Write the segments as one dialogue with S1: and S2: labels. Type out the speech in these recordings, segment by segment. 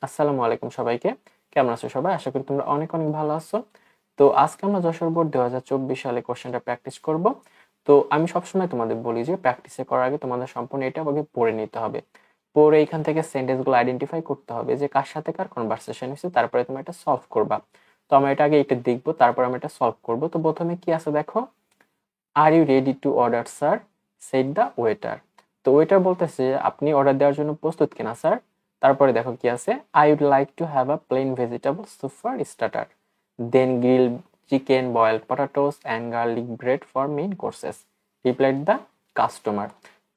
S1: আসসালামু আলাইকুম সবাইকে। কেমন আছো সবাই? আশা করি তোমরা অনেক অনেক ভালো আছো। তো আজকে আমরা যশোর বোর্ড 2024 সালে কোশ্চেনটা প্র্যাকটিস করব। তো আমি সবসময় তোমাদের বলি যে প্র্যাকটিসে করার আগে তোমাদের সম্পূর্ণ এটা আগে পড়ে নিতে হবে। পড়ে এখান থেকে সেন্টেন্সগুলো আইডেন্টিফাই করতে হবে যে কার সাথে কার কনভারসেশন হয়েছে, তারপরে তুমি এটা সলভ করবা। তো আমরা এটা আগে এটা দেখবো, তারপর আমরা এটা সলভ করব। তো প্রথমে কি আছে দেখো, আর you ready to order sir, said the waiter. তো ওয়েটার বলতেছে আপনি অর্ডার দেওয়ার জন্য প্রস্তুত কিনা স্যার। তারপরে দেখো কি আছে, I would like to have a plain vegetable soup for starter, then grill chicken, boiled potatoes and garlic bread for main courses, replied the customer.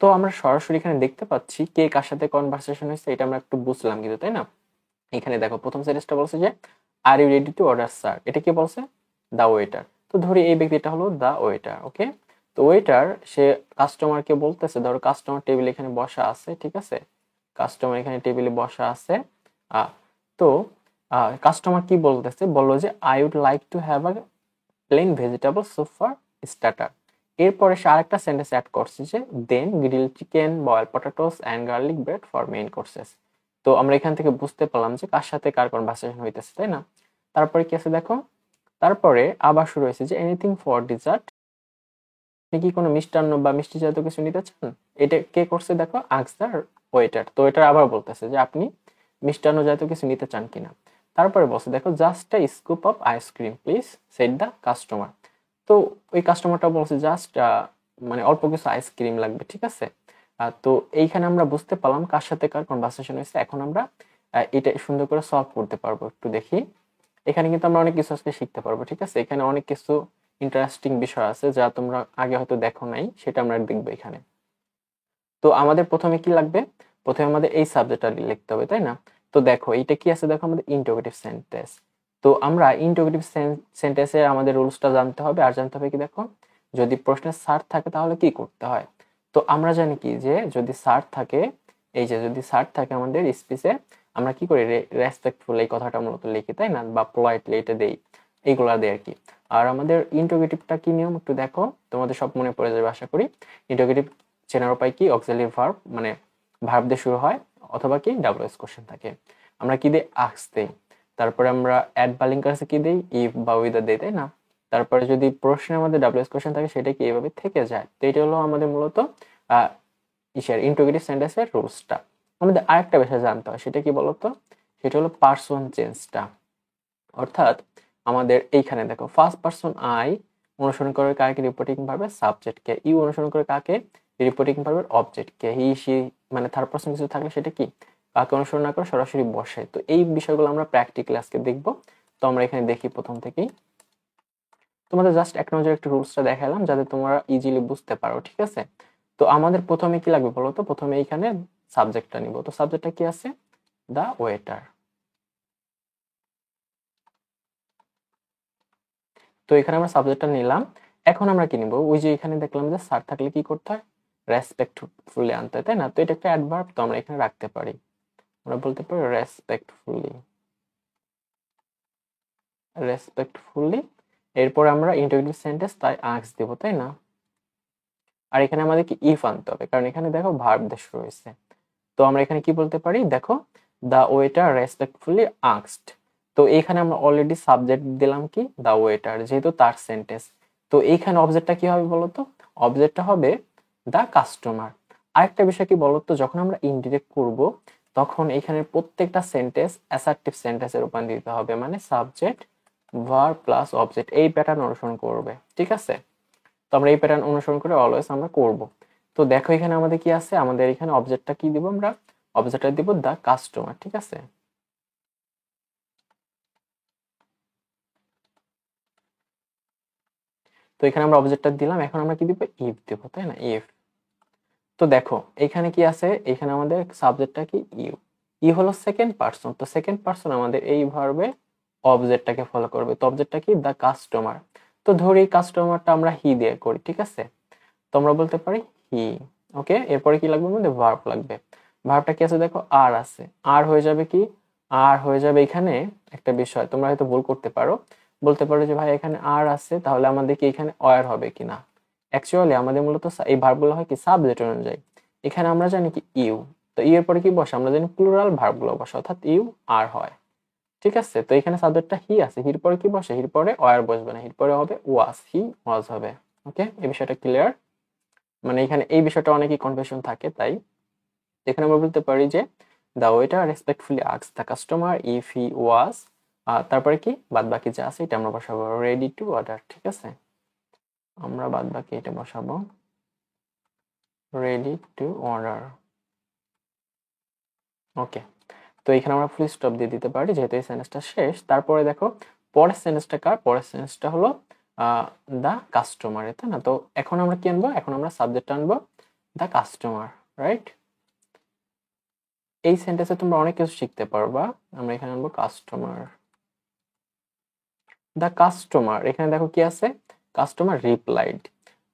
S1: তো আমরা সরাসরি এখানে দেখতে পাচ্ছি কে কার সাথে কনভারসেশন হয়েছে, এটা আমরা একটু বুঝলাম কিন্তু, তাই না? এখানে দেখো প্রথম সেন্টেন্সটা বলছে যে are you ready to order sir, এটা কি বলছে? The waiter. তো ধরি এই ব্যক্তিটা হলো দ্য ওয়েটার, ওকে। তো ওয়েটার সে কাস্টমারকে বলতেছে, ধরো কাস্টমার টেবিল এখানে বসা আছে, ঠিক আছে, কাস্টমার এখানে টেবিলে বসা আছে। তো কাস্টমার কি বলতেছে, বললো যে I would like to have a plain vegetable soup for starter. এরপরে সে আরেকটা সেন্টেন্স অ্যাড করছে যে then grill chicken, boil potatoes and garlic bread for main courses. তো আমরা এখান থেকে বুঝতে পারলাম যে কার সাথে কার কনভারসেশন হইতেছে, তাই না? তারপরে কি আছে দেখো, তারপরে আবার শুরু হয়েছে যে এনিথিং ফর ডিজার্ট, আপনি কি কোনো মিষ্টান্ন বা মিষ্টি জাতীয় কিছু নিতে চান? এটা কে করছে দেখো, আস্ক দ্য ওয়েটার। তো ওয়েটার আবার বলতেছে যে আপনি মিষ্টান্ন জাতীয় কিছু নিতে চান কিনা। তারপরে বলছে দেখো just a scoop of ice cream please, said the customer. তো ওই কাস্টমারটা বলছে জাস্ট মানে অল্প কিছু আইসক্রিম লাগবে, ঠিক আছে। তো এইখানে আমরা বুঝতে পারলাম কার সাথে কার কনভারসেশন হয়েছে। এখন আমরা এটা সুন্দর করে সলভ করতে পারবো। একটু দেখি, এখানে কিন্তু আমরা অনেক কিছু আজকে শিখতে পারবো, ঠিক আছে। এখানে অনেক কিছু ইন্টারেস্টিং বিষয় আছে যা তোমরা আগে হয়তো দেখো নাই, সেটা আমরা দেখবো এখানে। তো আমাদের প্রথমে কি লাগবে, প্রথমে আমাদের এই সাবজেক্টটা লিখতে হবে, তাই না? তো দেখো এইটা কি আছে দেখো, আমাদের ইন্টারোগেটিভ সেন্টেন্স। তো আমরা ইন্টারোগেটিভ সেন্টেন্সের আমাদের রুলসটা জানতে হবে। আর জানতে হবে কি দেখো, যদি প্রশ্নের স্যার থাকে তাহলে কি করতে হয়। তো আমরা জানি কি যে যদি স্যার থাকে, এই যে যদি স্যার থাকে আমাদের স্পিচে, আমরা কি করি, রেসপেক্টফুল এই কথাটা মূলত লিখি, তাই না, বা পোলাইটলি এটা দেই, এইগুলা দেয় আর কি। আর আমাদের ইন্টারোগেটিভটা কি নিয়ম একটু দেখো, তোমাদের সব মনে পড়ে যাবে আশা করি। ইন্টারোগেটিভ চেনার উপায় কি, অক্সিলারি ভার্ব মানে ভার্ব দিয়ে শুরু হয়, অথবা কি ডাব্লিউএস কোশ্চেন থাকে। আমরা কি দিই, আস্ক দেই। তারপরে আমরা অ্যাড বা লিঙ্কার্সে কি দেই, ইফ বা উইদার দেই, তাই না? তারপরে যদি প্রশ্নে আমাদের ডাব্লিউএস কোশ্চেন থাকে সেটা কি এইভাবে থেকে যায়। তো এটা হলো আমাদের মূলত ইন্টিগ্রেটিভ সেন্টেন্সের রুলসটা। আমাদের আরেকটা বিষয় জানতে হয়, সেটা কি বলতো, সেটা হলো পার্সন চেঞ্জটা। অর্থাৎ আমাদের এইখানে দেখো ফার্স্ট পার্সন আই অনুসরণ করে কাকে, রিপোর্টিং ভার্বের সাবজেক্টকে, ইউ অনুসরণ করে কাকে, রিপোর্টিং ভার্বের অবজেক্টকে, হি সি মানে থার্ড পার্সন কিছু থাকলে সেটা কি, কাকে অনুসরণ না করে সরাসরি বসে। তো এই বিষয়গুলো আমরা প্র্যাকটিক্যালি আজকে দেখবো। তো আমরা এখানে দেখি প্রথম থেকেই, তোমাদের জাস্ট এক নজরে একটু রুলসটা দেখালাম যাতে তোমরা ইজিলি বুঝতে পারো, ঠিক আছে। তো আমাদের প্রথমে কি লাগবে বলো তো, প্রথমে এইখানে সাবজেক্টটা নিব। তো সাবজেক্টটা কি আছে, দা ওয়েটার। তো এখানে আমরা সাবজেক্টটা নিলাম। এখন আমরা কি নিব, ওই যে এখানে দেখলাম যে স্যার থাকলে কি করতে হয়, রেসপেক্টফুলি আনতে হয়, তাই না? তো এটা একটা অ্যাডভার্ব, তো আমরা এখানে রাখতে পারি, আমরা বলতে পারি রেসপেক্টফুলি, রেসপেক্টফুলি। এরপর আমরা ইন্টারোগেটিভ সেন্টেন্স তাই আস্ক দেব, তাই না? আর এখানে আমাদের কি ইফ আনতে হবে, কারণ এখানে দেখো ভার্ব দিয়ে শুরু হয়েছে। তো আমরা এখানে কি বলতে পারি দেখো, দা ওয়েটার রেসপেক্টফুলি আস্কড। তো এখানে আমরা অলরেডি সাবজেক্ট দিলাম কি, দা ওয়েটার, যেহেতু তার সেন্টেন্স। তো এইখানে অবজেক্টটা কি হবে বলতো, অবজেক্টটা হবে দা কাস্টমার। আরেকটা বিষয় কি বলতো, যখন আমরা ইনডিরেক্ট করব তখন এখানে প্রত্যেকটা সেন্টেন্স অ্যাসার্টিভ সেন্টেন্সে রূপান্তরিত হবে, মানে সাবজেক্ট ভার্ব প্লাস অবজেক্ট এই প্যাটার্ন অনুসরণ করবে, ঠিক আছে। তো আমরা এই প্যাটার্ন অনুসরণ করে অলওয়েজ আমরা করব। তো দেখো এখানে আমাদের কি আছে, আমাদের এখানে অবজেক্টটা কি দিব, আমরা অবজেক্টটা দিব দা কাস্টমার, ঠিক আছে। তো এখানে আমরা অবজেক্টটা দিলাম, এখন আমরা কি দিব, ইফ দেব, তাই না, ইফ। তো দেখো এখানে কি আছে, এখানে আমাদের সাবজেক্টটা কি, ইউ। ই হলো সেকেন্ড পারসন, তো সেকেন্ড পারসন আমাদের এই ভার্বে অবজেক্টটাকে ফলো করবে। তো অবজেক্টটা কি, দা কাস্টমার। তো ধরি কাস্টমারটা আমরা হি দিয়ে করি, ঠিক আছে। তো আমরা বলতে পারি হি, ওকে। এরপরে কি লাগবে, আমাদের ভার্ব লাগবে। ভার্বটা কি আছে দেখো, আর আছে, আর হয়ে যাবে কি, আর হয়ে যাবে এখানে একটা বিষয় তোমরা হয়তো ভুল করতে পারো, বলতে পারো যে ভাই এখানে আর আছে, তাহলে আমাদের কি এখানে অয়ার হবে কিনা। অ্যাকচুয়ালি আমাদের মূলত এই ভার্বগুলো হয় কি সাবজেক্ট অনুযায়ী। এখানে আমরা জানি কি ইউ, তো এর পরে কি বসে আমরা জানি প্লুরাল ভার্বগুলো বসে, অর্থাৎ ইউ আর হয়। ঠিক আছে, তো এখানে সাবজেক্টটা হি আছে, হির পরে কি বসে, হির পরে ওয়ার বসবে না, হির পরে হবে ওয়াজ, হি ওয়াজ হবে। ওকে, এই বিষয়টা ক্লিয়ার? মানে এখানে এই বিষয়টা অনেকই কনফিউশন থাকে, তাই এখানে আমরা বলতে পারি যে the waiter respectfully asked the customer if he was, তারপরে কি বাদ বাকি যা আছে এটা আমরা বসাবো রেডি টু অর্ডার। ঠিক আছে, আমরা বাদ বাকি এটা বসাবো রেডি টু অর্ডার। ওকে, তো এখানে আমরা ফুল স্টপ দিয়ে দিতে পারি যেহেতু এই সেন্টেন্সটা শেষ। তারপরে দেখো পরের সেন্টেন্সটা কার, পরের সেন্টেন্সটা হলো দ্য কাস্টমার, তাই না? তো এখন আমরা কি আনবো, এখন আমরা সাবজেক্ট আনবো দ্য কাস্টমার, রাইট? এই সেন্টেন্সে তোমরা অনেক কিছু শিখতে পারবা। আমরা এখানে আনবো কাস্টমার, দ্য কাস্টমার। এখানে দেখো কি আছে, কাস্টমার রিপ্লাইড।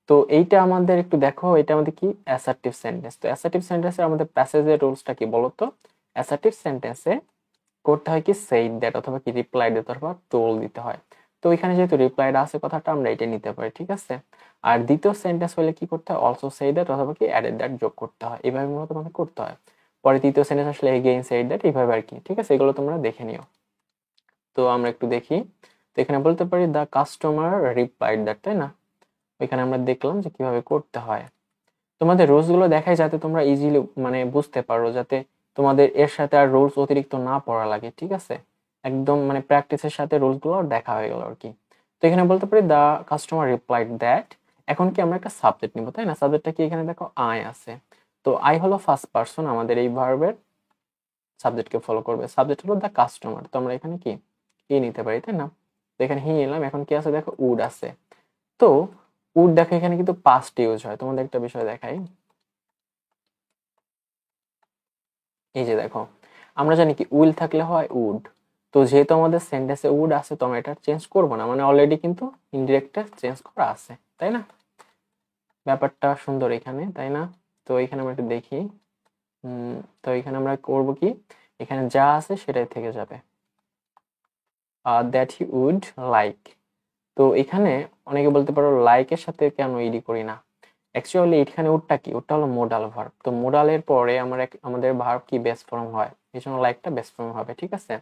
S1: তো এইটা আমাদের একটু দেখো, এটা আমাদের কি অ্যাসার্টিভ সেন্টেন্স। তো অ্যাসার্টিভ সেন্টেন্সে আমাদের প্যাসেজের রুলসটা কি বলতো? অ্যাসার্টিভ সেন্টেন্সে করতে হয় কি সেইড দ্যাট অথবা কি রিপ্লাইড অথবা টোল দিতে হয়। তো এখানে যেহেতু রিপ্লাইড আছে কথাটা, আমরা এটা নিতে পারি। ঠিক আছে, আর দ্বিতীয় সেন্টেন্স হলে কি করতে হয়, অলসো সেই দ্যাট অথবা কি অ্যাডেড দ্যাট যোগ করতে হয়। এইভাবে মূলত তোমাকে করতে হয়। পরে তৃতীয় সেন্টেন্স আসলে এগেইন সেইড দ্যাট, এইভাবে আর কি। ঠিক আছে, এগুলো তোমরা দেখে নিও। তো আমরা একটু দেখি। তো এখানে বলতে পারি দ্য কাস্টমার রিপ্লাইড দ্যাট, তাই না? এখানে আমরা দেখলাম যে কিভাবে করতে হয়। তোমাদের রুলস গুলো দেখাই যাতে তোমরা ইজিলি মানে বুঝতে পারো, যাতে তোমাদের এর সাথে আর রুলস অতিরিক্ত না পড়া লাগে। ঠিক আছে, একদম মানে প্র্যাকটিসের সাথে রুলস গুলো দেখা হয়ে গেল আর কি। তো এখানে বলতে পারি দ্য কাস্টমার রিপ্লাইড দ্যাট। এখন কি আমরা একটা সাবজেক্ট নিব, তাই না? সাবজেক্টটা কি, এখানে দেখো আই আছে। তো আই হলো ফার্স্ট পারসন, আমাদের এই ভার্বের সাবজেক্টকে ফলো করবে। সাবজেক্ট হলো দ্য কাস্টমার, তো আমরা এখানে কি ই নিতে পারি, তাই না? তো এখানে হি নিলাম। এখন কি আছে দেখো, উড আছে। তো উড দেখো এখানে কিন্তু পাস্ট ইউজ হয়। তোমাদের একটা বিষয় দেখাই, এই যে দেখো আমরা জানি কি উইল থাকলে হয় উড। তো যেহেতু আমাদের সেন্টেন্সে উড আছে, তো আমরা এটা চেঞ্জ করবো না, মানে অলরেডি কিন্তু ইনডিরেক্টটা চেঞ্জ করা আছে, তাই না? ব্যাপারটা সুন্দর এখানে, তাই না? তো এখানে আমরা একটু দেখি। তো এখানে আমরা করব কি, এখানে যা আছে সেটাই থেকে যাবে, দ্যাট হি উড লাইক। তো এখানে অনেকে বলতে পারো লাইকের সাথে কেন ইডি করি না। অ্যাকচুয়ালি এখানে উডটা কি, ওটা হলো মোডাল ভার্ব। তো মোডালের পরে আমরা আমাদের ভার্ব কি বেস ফর্ম হয়, এই জন্য লাইকটা বেস ফর্ম হবে। ঠিক আছে,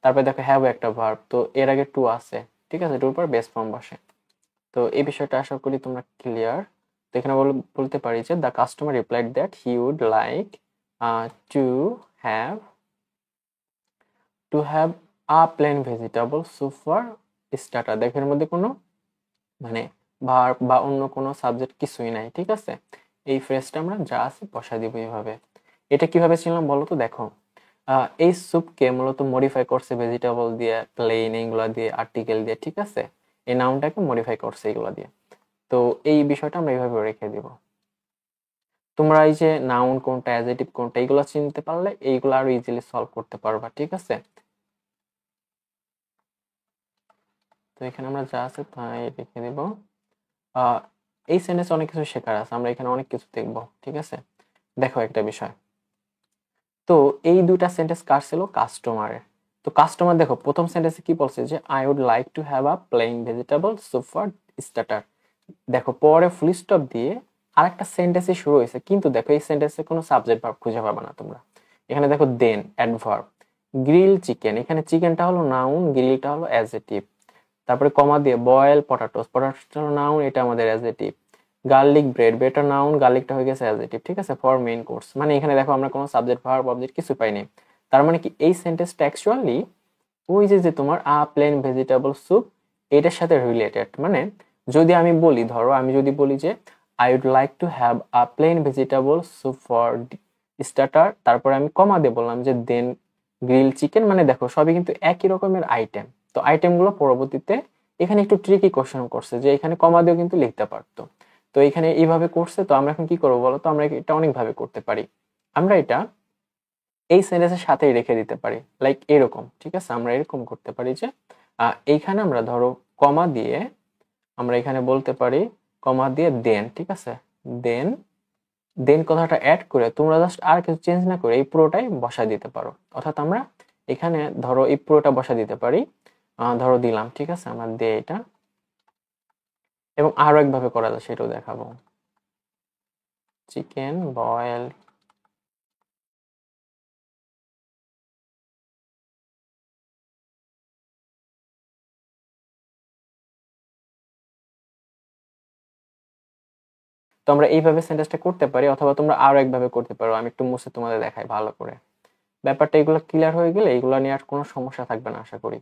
S1: তারপরে দেখো হ্যাভ একটা ভার্ব, তো এর আগে টু আছে। ঠিক আছে, টুর পর বেস ফর্ম বসে। তো এই বিষয়টা আশা করি তোমরা ক্লিয়ার। তো এখানে বলতে পারি যে the customer replied that he would like to have a plain vegetable soup for starter. দেখো এর মধ্যে কোনো মানে ভার্ব বা অন্য কোনো সাবজেক্ট কিছুই নাই। ঠিক আছে, এই ফ্রেজটা আমরা যা আছে বসাই দিব এইভাবে। এটা কিভাবে ছিলাম বলো তো? দেখো এই স্যুপকে মূলত মডিফাই করছে ভেজিটেবল দিয়ে, প্লেন এইগুলা দিয়ে, আর্টিকেল দিয়ে। ঠিক আছে, এই নাউনটাকে মডিফাই করছে এইগুলা দিয়ে। তো এই বিষয়টা আমরা এইভাবে রেখে দিব। তোমরা এই যে নাউন কোনটা, অ্যাডজেক্টিভ কোনটা, এইগুলা চিনতে পারলে এইগুলো আরো ইজিলি সলভ করতে পারবা। ঠিক আছে, তো এখানে আমরা যা আছে তাই রেখে দিব। এই সেন্টেন্সে অনেক কিছু শেখার আছে, আমরা এখানে অনেক কিছু দেখব। ঠিক আছে, দেখো একটা বিষয়। তো এই দুইটা সেন্টেন্স কার ছিল, কাস্টমারের। তো কাস্টমার দেখো প্রথম সেন্টেন্সে কি বলছে যে I would like to have a plain vegetable soup for starter. দেখো পরে ফুল স্টপ দিয়ে আরেকটা সেন্টেন্সে শুরু হয়েছে, কিন্তু দেখো এই সেন্টেন্সে কোনো সাবজেক্ট ভার্ব খুঁজে পাবে না তোমরা। এখানে দেখো দেন অ্যাডভার্ব, গ্রিল চিকেন, এখানে চিকেনটা হলো নাউন, গ্রিলটা হলো অ্যাডজেক্টিভ। তারপরে কমা দিয়ে বয়েল পটাটোস, পটাটোস হলো নাউন, এটা আমাদের অ্যাডজেক্টিভ। গার্লিক ব্রেড, ব্রেডটা নাউন, গার্লিকটা হয়ে গেছে অ্যাডজেক্টিভ। ঠিক আছে, ফর মেইন কোর্স, মানে এখানে দেখো আমরা কোনো সাবজেক্ট ভার্ব অবজেক্ট কিছু পাইনি। তার মানে কি এই সেন্টেন্সটা অ্যাকচুয়ালি ওই যে তোমার আ প্লেন ভেজিটেবল স্যুপ এটার সাথে রিলেটেড। মানে যদি আমি বলি, ধরো আমি যদি বলি যে I would like to have a plain vegetable soup for starter, তারপরে আমি কমা দিয়ে বললাম যে দেন গ্রিল চিকেন, মানে দেখো সবই কিন্তু একই রকমের আইটেম। তো আইটেমগুলো পরবর্তীতে এখানে একটু ট্রিকি কোশ্চেন করছে যে এখানে কমা দিয়েও কিন্তু লিখতে পারতো। তো এখানে এইভাবে করছে। তো আমরা এখন কি করবো বলো তো? আমরা এটা অনেকভাবে করতে পারি। আমরা এটা এই সেন্টেন্সের সাথেই রেখে দিতে পারি, লাইক এরকম। ঠিক আছে, আমরা এরকম করতে পারি যে এইখানে আমরা ধরো কমা দিয়ে আমরা এখানে বলতে পারি কমা দিয়ে দেন। ঠিক আছে, দেন দেন কথাটা অ্যাড করে তোমরা জাস্ট আর কিছু চেঞ্জ না করে এই পুরোটাই বসায় দিতে পারো। অর্থাৎ আমরা এখানে ধরো এই পুরোটা বসা দিতে পারি। ধরো দিলাম, ঠিক আছে, আমরা দিয়ে এটা। এবং আরো একভাবে করা যায় সেটাও দেখাবো। চিকেন বয়েল আমরা এইভাবে সেন্টেন্সটা করতে পারি, অথবা তোমরা আরো একভাবে করতে পারো। আমি একটু মুছে তোমাদের দেখাই ভালো করে। ব্যাপারটা এগুলো ক্লিয়ার হয়ে গেলে এগুলো নিয়ে আর কোনো সমস্যা থাকবে না আশা করি।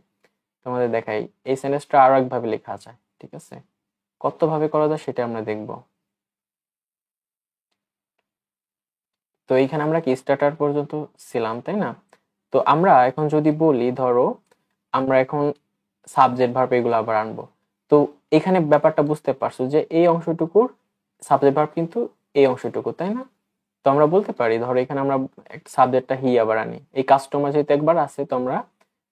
S1: তোমাদের দেখাই এই সেন্টেন্সটা আরো একভাবে লেখা যায়, ঠিক আছে? কতভাবে করা যায় সেটা আমরা দেখব। তো এইখানে আমরা কি স্টার্টার পর্যন্ত ছিলাম, তাই না? তো আমরা এখন যদি বলি, ধরো আমরা এখন সাবজেক্ট ভার্ব এগুলো আবার আনবো। তো এখানে ব্যাপারটা বুঝতে পারছো যে এই অংশটুকুর সাবজেক্ট ভার্ব কিন্তু এই অংশটুকু, তাই না? তো আমরা বলতে পারি, ধরো এখানে আমরা একটা সাবজেক্টটা হি আবার আনি। এই কাস্টমার যেহেতু একবার আছে, তো আমরা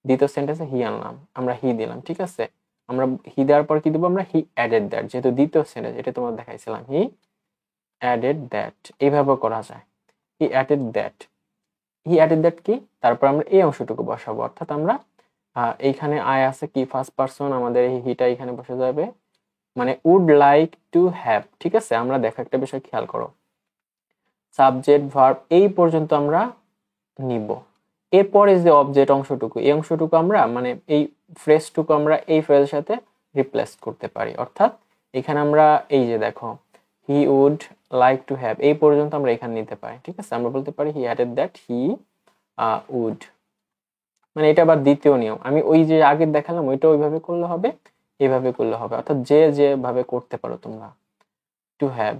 S1: দ্বিতীয় সেন্টেন্সে হি আনলাম, আমরা হি দিলাম, ঠিক আছে? আমরা হি দেওয়ার পর কি দিব? আমরা হি অ্যাডেড দ্যাট, যেহেতু দ্বিতীয় সেন্টেন্স, এটা তোমার দেখাইছিলাম, হি অ্যাডেড দ্যাট। এইভাবে করা যায়, হি added that. He added that কি? তারপর আমরা এই অংশটুকু বসাবো, অর্থাৎ আমরা এইখানে আই আছে কি ফার্স্ট পারসন, আমাদের এই হিটা এখানে বসে যাবে, মানে উড লাইক টু হ্যাভ, ঠিক আছে? আমরা দেখো একটা বিষয় খেয়াল করো, সাবজেক্ট ভার্ব এই পর্যন্ত আমরা নিব, এরপরে যে অবজেক্ট অংশটুকু, এই অংশটুকু আমরা মানে এই ফ্রেজটুকু আমরা এই ফ্রেজের সাথে রিপ্লেস করতে পারি। অর্থাৎ এখানে আমরা এই যে দেখো, he would like to have, এই পর্যন্ত আমরা এখানে নিতে পারি, ঠিক আছে? আমরা বলতে পারি he added that he would. মানে এটা আবার দ্বিতীয় নিয়ম, আমি ওই যে আগে দেখালাম ওইটা ওইভাবে করলে হবে, এইভাবে করলে হবে, অর্থাৎ যে যেভাবে করতে পারো তোমরা, টু হ্যাভ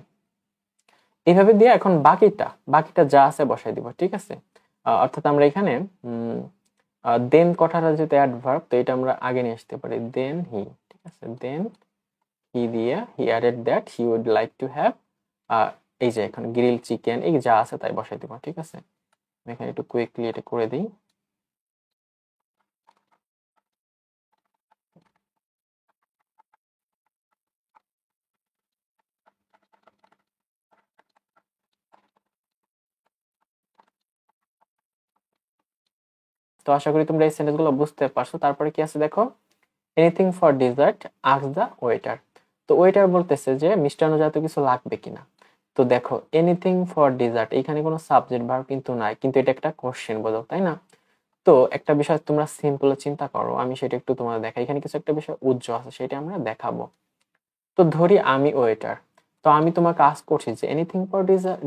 S1: এইভাবে দিয়ে এখন বাকিটা যা আছে বসাই দিব, ঠিক আছে? অর্থাৎ আমরা এখানে দেন কথাটা যেহেতু অ্যাডভার্ব, তো এটা আমরা আগে নিয়ে আসতে পারি, দেন হি, ঠিক আছে? দেন হি দিয়ে he added that he would like to have, এই যে এখন গ্রিল চিকেন, এই যা আছে তাই বসাই দিব, ঠিক আছে? আমি এখানে একটু কুইকলি এটা করে দিই। তো আশা করি তোমরা এই সেন্টেন্সগুলো বুঝতে পারছো। তারপরে কি আছে দেখো, anything for dessert ask the waiter. তো ওয়েটার বলতেছে যে মিষ্টান্ন জাতীয় কিছু লাগবে কিনা। তো দেখো এনিথিং ফর ডিজার্ট, এখানে কোনো সাবজেক্ট ভার্ব কিন্তু নাই, কিন্তু এটা একটা কোশ্চেন বোঝো, তাই না? তো একটা বিষয় তোমরা সিম্পল চিন্তা করো, আমি সেটা একটু তোমাদের দেখাই। এখানে কিছু একটা বিষয় উজ্জ্বল আছে, সেটা আমরা দেখাবো। তো ধরি আমি ওয়েটার, তো আমি তোমাকে আস্ক করছি যে এনিথিং ফর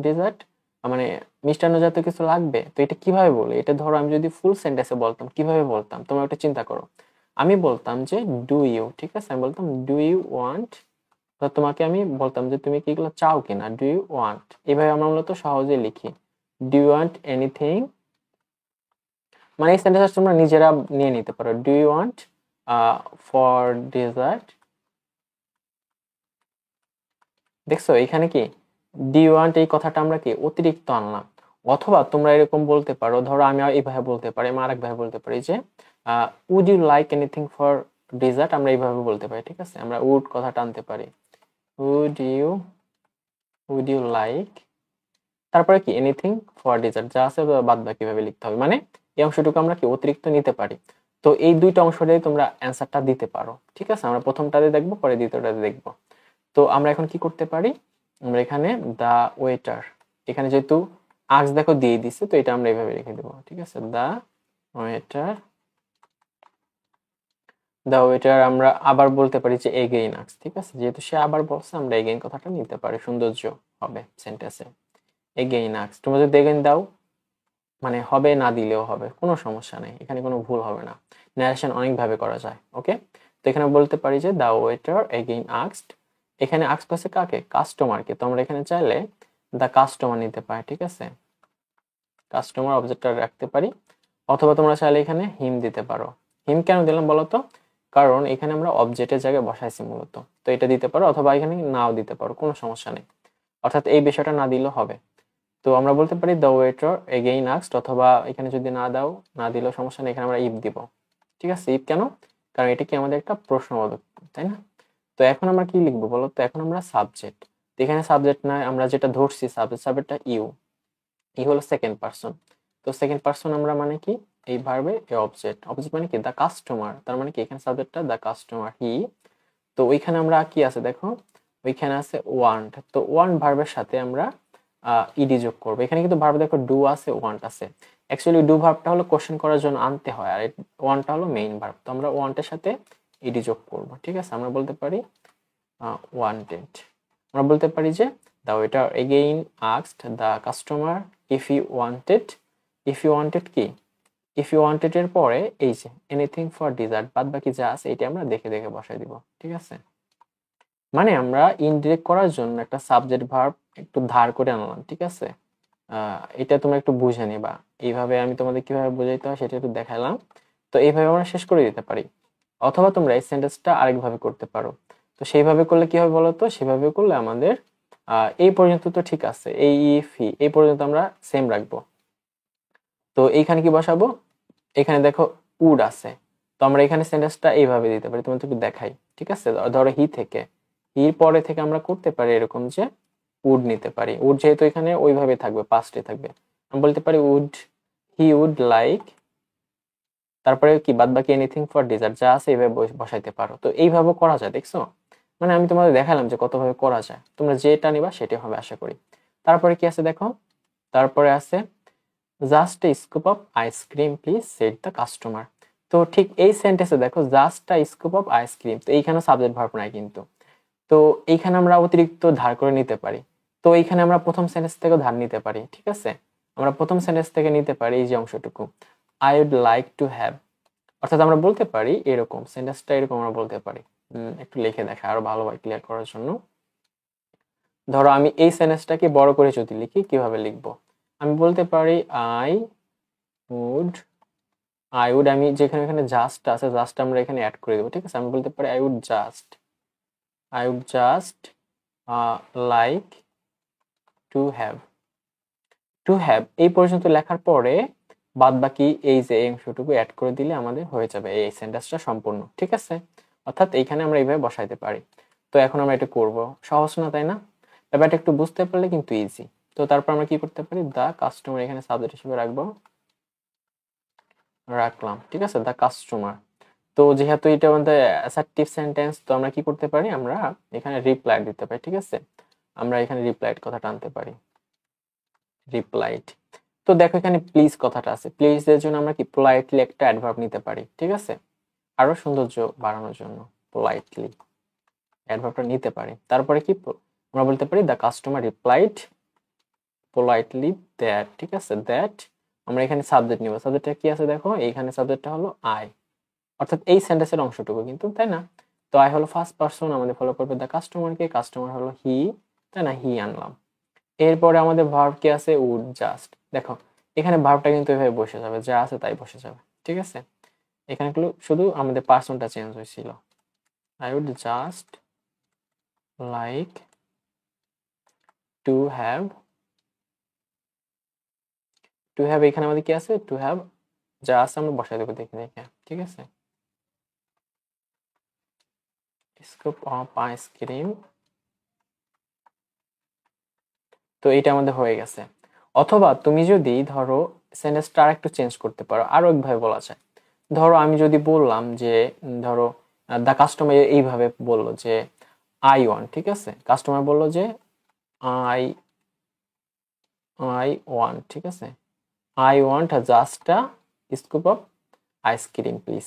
S1: ডিজার্ট, মানে মিষ্টান্ন জাতীয় কিছু লাগবে। তো এটা কিভাবে বলি? এটা ধরো আমি যদি ফুল সেন্টেন্সে বলতাম, কিভাবে বলতাম তোমরা একটা চিন্তা করো। আমি বলতাম যে ডু ইউ, ঠিক আছে? আমি বলতাম ডু ইউ ওয়ান্ট, তো তোমাকে আমি বলতাম যে তুমি কি এগুলো চাও কিনা, ডু ইউ ওয়ান্ট। এইভাবে আমরা মূলত সহজে লিখি, ডু ইউ ওয়ান্ট এনিথিং, মানে এই সেন্টেন্স তোমরা নিজেরা নিয়ে নিতে পারো, do you want for dessert. দেখছো এখানে কি ডু ইউ ওয়ান্ট, এই কথাটা আমরা কি অতিরিক্ত আনলাম। অথবা তোমরা এরকম বলতে পারো, ধরো আমি এইভাবে বলতে পারি, আমি আরেকভাবে বলতে পারি যে would you like anything for dessert, আমরা এইভাবে বলতে পারি, ঠিক আছে? আমরা উড কথাটা আনতে পারি, উড ইউ লাইক, তারপরে কি এনিথিং ফর ডেজার্ট, যা আছে বাদ বাকি ভাবে লিখতে হবে, মানে এই অংশটুকু আমরা কি অতিরিক্ত নিতে পারি। তো এই দুইটা অংশ দিয়ে তোমরা অ্যান্সারটা দিতে পারো, ঠিক আছে? আমরা প্রথমটাতে দেখবো, পরে দ্বিতীয়টাতে দেখবো। তো আমরা এখন কি করতে পারি, আমরা এখানে দা ওয়েটার, এখানে যেহেতু আক্স দেখো দিয়ে দিছে, তো এটা আমরা এইভাবে রেখে দেবো, ঠিক আছে? দা ওয়েটার আমরা আবার বলতে পারি যে এগেইন আক্স, ঠিক আছে? যেহেতু সে আবার বলছে, আমরা এগেইন কথাটা নিতে পারি, সৌন্দর্য হবে সেন্টেন্সে, এগেইন আক্স। তোমরা যদি এগেইন দাও মানে হবে, না দিলেও হবে, কোনো সমস্যা নেই, এখানে কোনো ভুল হবে না। ন্যারেশন অনেকভাবে করা যায়, ওকে? তো এখানে বলতে পারি যে দা ওয়েটার এগেইন আস্কড, এখানে আস্ক করছে কাকে? কাস্টমারকে। তো আমরা এখানে চাইলে দা কাস্টমার নিতে পারি, ঠিক আছে? কাস্টমার অবজেক্টটা রাখতে পারি, অথবা তোমরা চাইলে এখানে হিম দিতে পারো। হিম কেন দিলাম বলো তো? কারণ এখানে আমরা অবজেক্টের জায়গায় বসাইছি মূলত, তো এটা দিতে পারো, অথবা এখানে নাও দিতে পারো, কোনো সমস্যা নেই। অর্থাৎ এই বিষয়টা না দিলেও হবে। তো আমরা বলতে পারি দ্য ওয়েটার এগেইন আস্কড, অথবা এখানে যদি না দাও, না দিলেও সমস্যা নেই, এখানে আমরা ইফ দিব, ঠিক আছে? ইফ কেন? কারণ এটা কি আমাদের একটা প্রশ্নবোধক, তাই না? তো এখন আমরা কি লিখবো বলো তো? এখন আমরা সাবজেক্ট, এখানে সাবজেক্ট নয়, আমরা যেটা ধরছি সাবজেক্টটা ইউ, ই হলো সেকেন্ড পারসন। তো সেকেন্ড পারসন আমরা মানে কি, এই ভার্বে এ অবজেক্ট, অবজেক্ট মানে কি দ্য কাস্টমার, তার মানে কি এখানে সাবজেক্টটা দ্য কাস্টমার হি। তো ওইখানে আমরা কি আছে দেখো, ওইখানে আছে ওয়ান্ট, তো ওয়ান্ট ভার্বের সাথে আমরা ইডি যোগ করবো। এখানে কিন্তু ভার্ব দেখো ডু আছে, ওয়ান্ট আছে। অ্যাকচুয়ালি ডু ভার্বটা হলো কোশ্চেন করার জন্য আনতে হয়, আর ওয়ান্টটা হলো মেইন ভার্ব। তো আমরা ওয়ান্টের সাথে ইডি যোগ করব, ঠিক আছে? আমরা বলতে পারি ওয়ান্টেড, আমরা বলতে পারি যে the waiter again asked the customer if he wanted কি if you wanted এর পরে এই যে anything for dessert বাদ বাকি যা আছে এটা আমরা দেখে দেখে বসাই দিব, ঠিক আছে? মানে আমরা ইনডিরেক্ট করার জন্য একটা সাবজেক্ট ভার্ব একটু ধার করে আনলাম, ঠিক আছে? এটা তোমরা একটু বুঝে নিবা। এইভাবে আমি তোমাদের কিভাবে বোঝাইতে হয় সেটা একটু দেখাইলাম। তো এইভাবে আমরা শেষ করে দিতে পারি, অথবা তোমরা এই সেন্টেন্সটা আরেকভাবে করতে পারো। তো সেইভাবে করলে কি হবে বলো তো? সেভাবে করলে আমাদের এই পর্যন্ত তো ঠিক আছে, এই ইফ হি এই পর্যন্ত আমরা সেম রাখবো। তো এইখানে কি বসাবো? এখানে দেখো উড আছে, তো আমরা এখানে সেন্টেন্সটা এইভাবে দিতে পারি, তোমাদের একটু দেখাই, ঠিক আছে? ধরো হি থেকে, হির পরে থেকে আমরা করতে পারি এরকম যে উড নিতে পারি। উড যেহেতু এখানে ওইভাবে থাকবে, পাস্টে থাকবে, আমরা বলতে পারি উড হি উড লাইক, তারপরে কি বাদ বাকি এনিথিং ফর ডেজার্ট যা আছে এইভাবে বসাইতে পারো। তো এইভাবে করা যায়, দেখছো? মানে আমি তোমাদের দেখালাম যে কতভাবে করা যায়, তোমরা যেটা নিবা সেটাই হবে আশা করি। তারপরে কি আছে দেখো, তারপরে আছে just a scoop of ice cream please said the customer. তো ঠিক এই সেন্টেন্সে দেখো just a scoop of ice cream, তো এইখানে সাবজেক্ট ভার্ব নাই কিন্তু। তো এইখানে আমরা অতিরিক্ত ধার করে নিতে পারি। তো এইখানে আমরা প্রথম সেন্টেন্স থেকে ধার নিতে পারি, ঠিক আছে? আমরা প্রথম সেন্টেন্স থেকে নিতে পারি এই যে অংশটুকু, I would like to have. অর্থাৎ আমরা বলতে পারি এরকম, সেন্টেন্সটা এরকম আমরা বলতে পারি। একটু লিখে দেখা আরো ভালোভাবে ক্লিয়ার করার জন্য। ধরো আমি এই সেন্টেন্সটাকে বড় করে যদি লিখি কিভাবে লিখবো? আমি বলতে পারি উড আমি যেখানে এখানে জাস্ট আছে, জাস্ট আমরা এখানে অ্যাড করে দেবো, ঠিক আছে? আমি বলতে পারি I would just like to have এই পর্যন্ত লেখার পরে বাদ বাকি এই যে এই অংশটুকু অ্যাড করে দিলে আমাদের হয়ে যাবে এই সেন্টেন্সটা সম্পূর্ণ, ঠিক আছে? অর্থাৎ এইখানে আমরা এইভাবে বসাইতে পারি। তো এখন আমরা এটা করব, সহজ না তাই না? ব্যাপারটা একটু বুঝতে পারলে কিন্তু ইজি। তো তারপর আমরা কি করতে পারি, দা কাস্টমার এখানে সাবজেক্ট হিসেবে রাখলাম, ঠিক আছে? দা কাস্টমার। তো যেহেতু এটা আমাদের অ্যাসার্টিভ সেন্টেন্স, তো আমরা কি করতে পারি, আমরা এখানে রিপ্লাই দিতে পারি, ঠিক আছে? আমরা এখানে রিপ্লাইড কথাটা আনতে পারি, রিপ্লাইড। তো দেখো এখানে প্লিজ কথাটা আছে, প্লিজ এর জন্য আমরা কি পোলাইটলি একটা অ্যাডভার্ব নিতে পারি, ঠিক আছে? আরো সৌন্দর্য বাড়ানোর জন্য পোলাইটলি অ্যাডভার্বটা নিতে পারি। তারপরে কি আমরা বলতে পারি the customer replied politely that, ঠিক আছে? দ্যাট আমরা এখানে সাবজেক্ট নিব, সাবজেক্টটা কি আছে দেখো, এইখানে সাবজেক্টটা হলো আই, অর্থাৎ এই সেন্টেন্সের অংশটুকু কিন্তু, তাই না? তো আই হলো ফার্স্ট পারসন, আমাদের ফলো করবে দ্য কাস্টমারকে, কাস্টমার হলো হি, তাই না? হি আনলাম। এরপরে আমাদের ভার্ব কি আছে, উড জাস্ট। দেখো এখানে ভার্বটা কিন্তু এভাবে বসে যাবে, যা আছে তাই বসে যাবে, ঠিক আছে? এখানে শুধু আমাদের পার্সনটা চেঞ্জ হয়েছিল। I would just like to have এখানে আমাদের কি আছে, টু হ্যাভ যা আছে আমরা বসাই দেবো দেখে দেখে, ঠিক আছে? স্কুপ অফ আইসক্রিম, তো এটা আমাদের হয়ে গেছে। অথবা তুমি যদি ধরো সেন্টেন্সটা আর একটু চেঞ্জ করতে পারো, আরো একভাবে বলা যায়। ধরো আমি যদি বললাম যে ধরো দা কাস্টমার এইভাবে বললো যে আই ওয়ান্ট, ঠিক আছে? কাস্টমার বললো যে আই ওয়ান্ট, ঠিক আছে? I want just a scoop of ice cream please.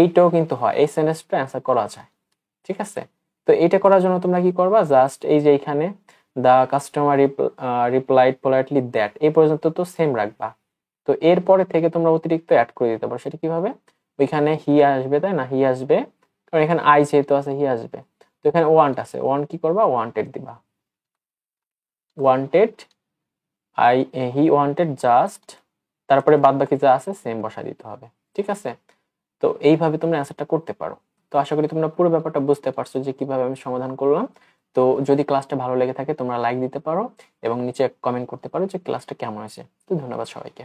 S1: এইটাও কিন্তু হয়, এই সেন্টেন্সটা অ্যান্সার করা যায়, ঠিক আছে? তো এটা করার জন্য তোমরা কি করবা, জাস্ট এই যে এখানে দা কাস্টমার রিপ্লাইড পোলাইটলি দ্যাট এই পর্যন্ত তো সেম রাখবা। তো এরপরে থেকে তোমরা অতিরিক্ত অ্যাড করে দিতে পারো, সেটা কিভাবে? ওইখানে হি আসবে, তাই না? হি আসবে, কারণ এখানে আই যেহেতু আছে হি আসবে। তো এখানে ওয়ান্ট আছে, ওয়ান্ট কি করবা, ওয়ান্টেড দিবা, ওয়ান্টেড হি ওয়ান্টেড জাস্ট, তারপরে বাদ বাকি যা আছে সেম বসা দিতে হবে, ঠিক আছে? তো এইভাবে তোমরা অ্যান্সারটা করতে পারো। তো আশা করি তোমরা পুরো ব্যাপারটা বুঝতে পারছো যে কিভাবে আমি সমাধান করলাম। তো যদি ক্লাসটা ভালো লেগে থাকে তোমরা লাইক দিতে পারো এবং নিচে কমেন্ট করতে পারো যে ক্লাসটা কেমন হয়েছে। তো ধন্যবাদ সবাইকে।